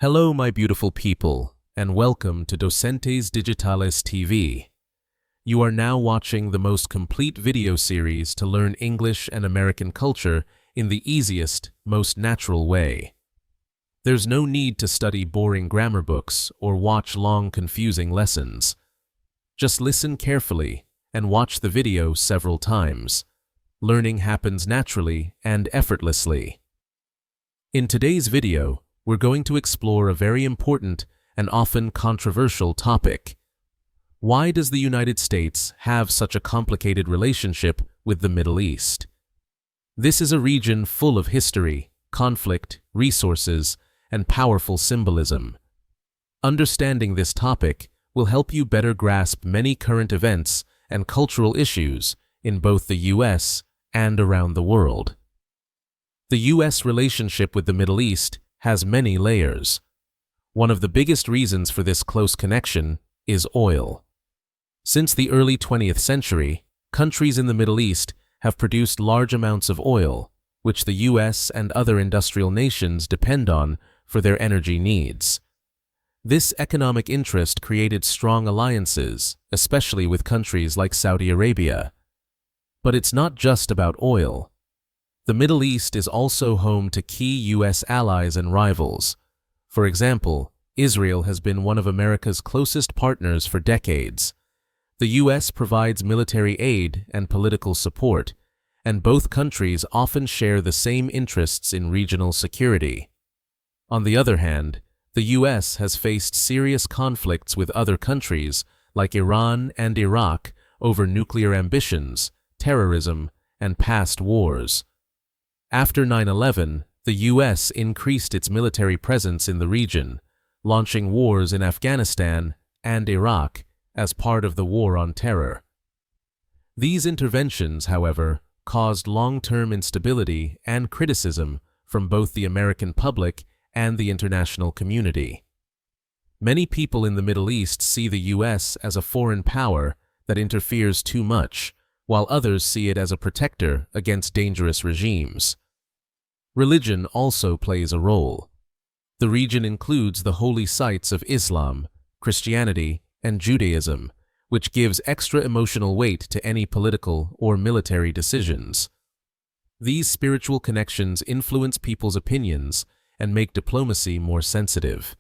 Hello, my beautiful people, and welcome to Docentes DigitalesTV. You are now watching the most complete video series to learn English and American culture in the easiest, most natural way. There's no need to study boring grammar books or watch long, confusing lessons. Just listen carefully and watch the video several times. Learning happens naturally and effortlessly. In today's video, we're going to explore a very important and often controversial topic. Why does the United States have such a complicated relationship with the Middle East? This is a region full of history, conflict, resources, and powerful symbolism. Understanding this topic will help you better grasp many current events and cultural issues in both the U.S. and around the world. The U.S. relationship with the Middle East has many layers. One of the biggest reasons for this close connection is oil. Since the early 20th century, countries in the Middle East have produced large amounts of oil, which the U.S. and other industrial nations depend on for their energy needs. This economic interest created strong alliances, especially with countries like Saudi Arabia. But it's not just about oil. The Middle East is also home to key U.S. allies and rivals. For example, Israel has been one of America's closest partners for decades. The U.S. provides military aid and political support, and both countries often share the same interests in regional security. On the other hand, the U.S. has faced serious conflicts with other countries like Iran and Iraq over nuclear ambitions, terrorism, and past wars. After 9/11, the U.S. increased its military presence in the region, launching wars in Afghanistan and Iraq as part of the War on Terror. These interventions, however, caused long-term instability and criticism from both the American public and the international community. Many people in the Middle East see the U.S. as a foreign power that interferes too much, while others see it as a protector against dangerous regimes. Religion also plays a role. The region includes the holy sites of Islam, Christianity, and Judaism, which gives extra emotional weight to any political or military decisions. These spiritual connections influence people's opinions and make diplomacy more sensitive.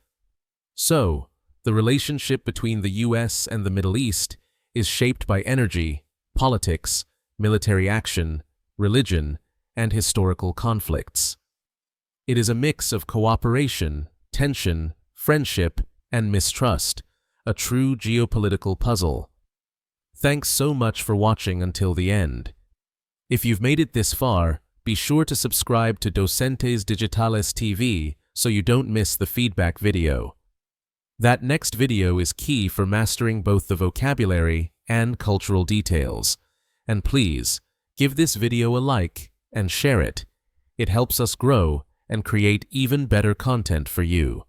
So, the relationship between the U.S. and the Middle East is shaped by energy, politics, military action, religion, and historical conflicts. It is a mix of cooperation, tension, friendship, and mistrust, a true geopolitical puzzle. Thanks so much for watching until the end. If you've made it this far, be sure to subscribe to Docentes DigitalesTV so you don't miss the feedback video. That next video is key for mastering both the vocabulary and cultural details. And please, give this video a like and share it. It helps us grow and create even better content for you.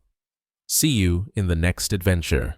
See you in the next adventure.